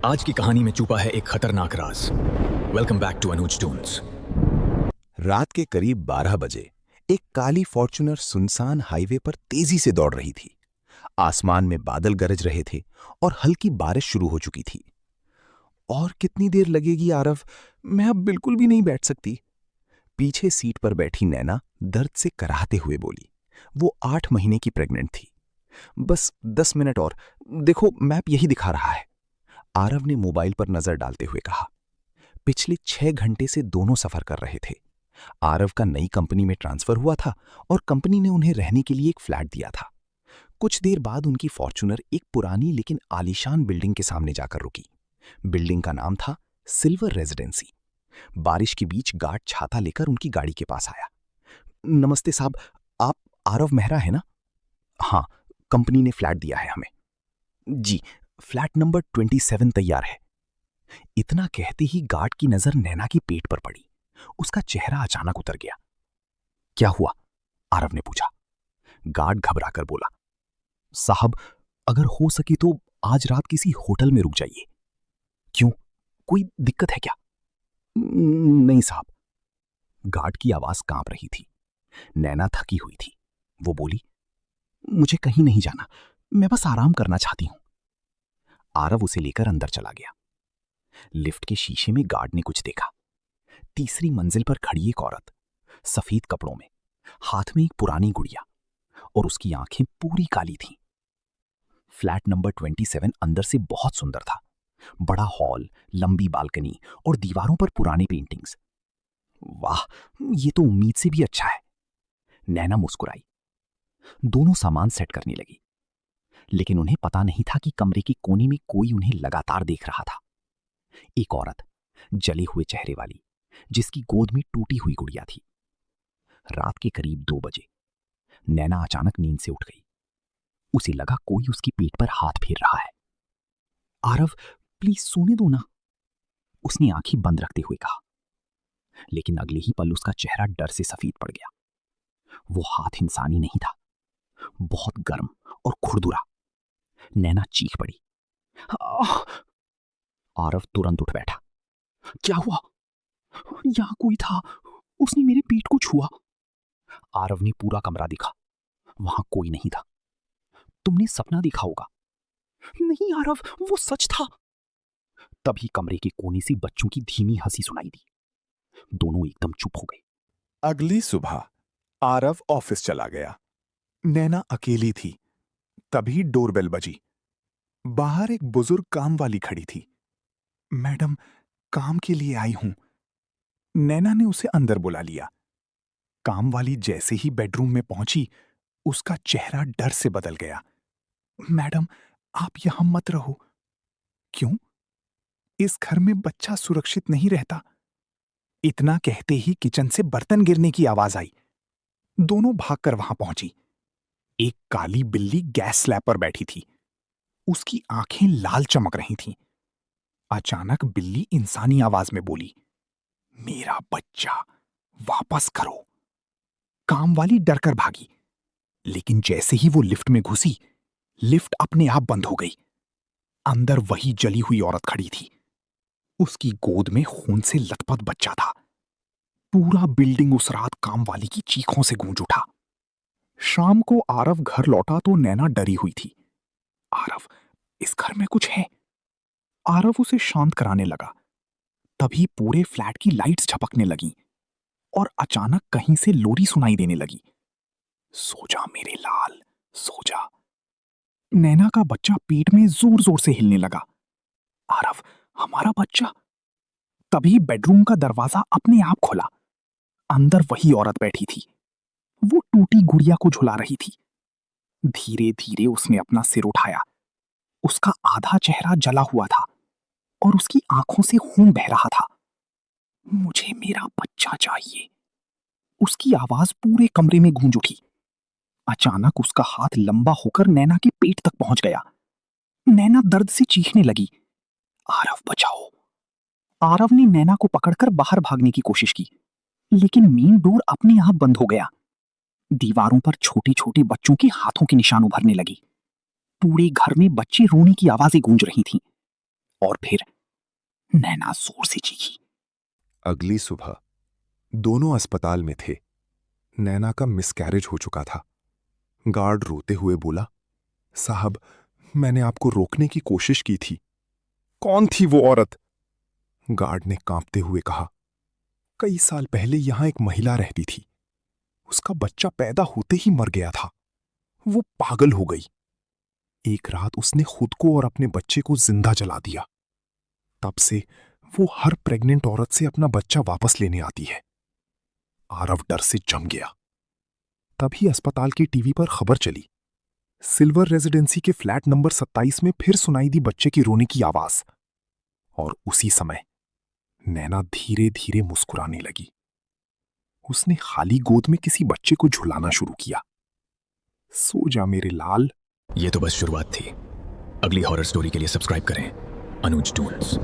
आज की कहानी में छुपा है एक खतरनाक राज। Welcome back to Anuj Toons. रात के करीब 12 बजे एक काली फॉर्च्यूनर सुनसान हाईवे पर तेजी से दौड़ रही थी। आसमान में बादल गरज रहे थे और हल्की बारिश शुरू हो चुकी थी। और कितनी देर लगेगी आरव? मैं अब बिल्कुल भी नहीं बैठ सकती। पीछे सीट पर बैठी नैना दर्द से कराहते हुए बोली। वो 8 महीने की प्रेग्नेंट थी। बस 10 मिनट और, देखो मैप यही दिखा रहा है। आरव ने मोबाइल पर नजर डालते हुए कहा। पिछले 6 घंटे से दोनों सफर कर रहे थे। आरव का नई कंपनी में ट्रांसफर हुआ था और कंपनी ने उन्हें रहने के लिए एक फ्लैट दिया था। कुछ देर बाद उनकी फॉर्च्यूनर एक पुरानी लेकिन आलीशान बिल्डिंग के सामने जाकर रुकी। बिल्डिंग का नाम था सिल्वर रेजिडेंसी। बारिश के बीच गार्ड छाता लेकर उनकी गाड़ी के पास आया। नमस्ते साहब, आप आरव मेहरा है ना? हाँ, कंपनी ने फ्लैट दिया है हमें। जी, फ्लैट नंबर 27 तैयार है। इतना कहते ही गार्ड की नजर नैना की पेट पर पड़ी। उसका चेहरा अचानक उतर गया। क्या हुआ? आरव ने पूछा। गार्ड घबराकर बोला, साहब अगर हो सके तो आज रात किसी होटल में रुक जाइए। क्यों, कोई दिक्कत है क्या? नहीं साहब। गार्ड की आवाज कांप रही थी। नैना थकी हुई थी। वो बोली, मुझे कहीं नहीं जाना, मैं बस आराम करना चाहती हूं। आरव उसे लेकर अंदर चला गया। लिफ्ट के शीशे में गार्ड ने कुछ देखा। तीसरी मंजिल पर खड़ी एक औरत, सफेद कपड़ों में, हाथ में एक पुरानी गुड़िया, और उसकी आंखें पूरी काली थीं। फ्लैट नंबर 27 अंदर से बहुत सुंदर था। बड़ा हॉल, लंबी बालकनी और दीवारों पर पुराने पेंटिंग्स। वाह, ये तो उम्मीद से भी अच्छा है। नैना मुस्कुराई। दोनों सामान सेट करने लगी, लेकिन उन्हें पता नहीं था कि कमरे के कोने में कोई उन्हें लगातार देख रहा था। एक औरत, जले हुए चेहरे वाली, जिसकी गोद में टूटी हुई गुड़िया थी। रात के करीब 2 बजे नैना अचानक नींद से उठ गई। उसे लगा कोई उसकी पीठ पर हाथ फेर रहा है। आरव, प्लीज सोने दो ना, उसने आंखें बंद रखते हुए कहा। लेकिन अगले ही पल उसका चेहरा डर से सफेद पड़ गया। वो हाथ इंसानी नहीं था, बहुत गर्म और खुरदुरा। नैना चीख पड़ी। आह! आरव तुरंत उठ बैठा। क्या हुआ? यहां कोई था, उसने मेरे पेट को छुआ। आरव ने पूरा कमरा देखा। वहां कोई नहीं था। तुमने सपना देखा होगा। नहीं आरव, वो सच था। तभी कमरे के कोने से बच्चों की धीमी हंसी सुनाई दी। दोनों एकदम चुप हो गए। अगली सुबह आरव ऑफिस चला गया। नैना अकेली थी। तभी डोरबेल बजी। बाहर एक बुजुर्ग काम वाली खड़ी थी। मैडम, काम के लिए आई हूं। नैना ने उसे अंदर बुला लिया। काम वाली जैसे ही बेडरूम में पहुंची, उसका चेहरा डर से बदल गया। मैडम, आप यहां मत रहो। क्यों? इस घर में बच्चा सुरक्षित नहीं रहता। इतना कहते ही किचन से बर्तन गिरने की आवाज आई। दोनों भागकर वहां पहुंची। एक काली बिल्ली गैस स्लैब पर बैठी थी। उसकी आंखें लाल चमक रही थीं। अचानक बिल्ली इंसानी आवाज में बोली, मेरा बच्चा वापस करो। काम वाली डरकर भागी, लेकिन जैसे ही वो लिफ्ट में घुसी, लिफ्ट अपने आप बंद हो गई। अंदर वही जली हुई औरत खड़ी थी। उसकी गोद में खून से लथपथ बच्चा था। पूरा बिल्डिंग उस रात काम वाली की चीखों से गूंज उठा। शाम को आरव घर लौटा तो नैना डरी हुई थी। आरव, इस घर में कुछ है। आरव उसे शांत कराने लगा। तभी पूरे फ्लैट की लाइट्स झपकने लगीं और अचानक कहीं से लोरी सुनाई देने लगी। सो जा मेरे लाल, सो जा। नैना का बच्चा पेट में जोर जोर से हिलने लगा। आरव, हमारा बच्चा। तभी बेडरूम का दरवाजा अपने आप खुला। अंदर वही औरत बैठी थी। वो टूटी गुड़िया को झुला रही थी। धीरे धीरे उसने अपना सिर उठाया। उसका आधा चेहरा जला हुआ था और उसकी आंखों से खून बह रहा था। मुझे मेरा बच्चा चाहिए। उसकी आवाज पूरे कमरे में गूंज उठी। अचानक उसका हाथ लंबा होकर नैना के पेट तक पहुंच गया। नैना दर्द से चीखने लगी। आरव, बचाओ। आरव ने नैना को पकड़कर बाहर भागने की कोशिश की, लेकिन मेन डोर अपने आप बंद हो गया। दीवारों पर छोटे छोटे बच्चों के हाथों के निशान उभरने लगी। पूरे घर में बच्चे रोने की आवाजें गूंज रही थीं। और फिर नैना जोर से चीखी। अगली सुबह दोनों अस्पताल में थे। नैना का मिसकैरेज हो चुका था। गार्ड रोते हुए बोला, साहब, मैंने आपको रोकने की कोशिश की थी। कौन थी वो औरत? गार्ड ने कांपते हुए कहा, कई साल पहले यहां एक महिला रहती थी। उसका बच्चा पैदा होते ही मर गया था। वो पागल हो गई। एक रात उसने खुद को और अपने बच्चे को जिंदा जला दिया। तब से वो हर प्रेग्नेंट औरत से अपना बच्चा वापस लेने आती है। आरव डर से जम गया। तभी अस्पताल की टीवी पर खबर चली। सिल्वर रेजिडेंसी के फ्लैट नंबर 27 में फिर सुनाई दी बच्चे की रोने की आवाज। और उसी समय नैना धीरे धीरे मुस्कुराने लगी। उसने खाली गोद में किसी बच्चे को झुलाना शुरू किया। सो जा मेरे लाल। ये तो बस शुरुआत थी। अगली हॉरर स्टोरी के लिए सब्सक्राइब करें अनुज टून्स।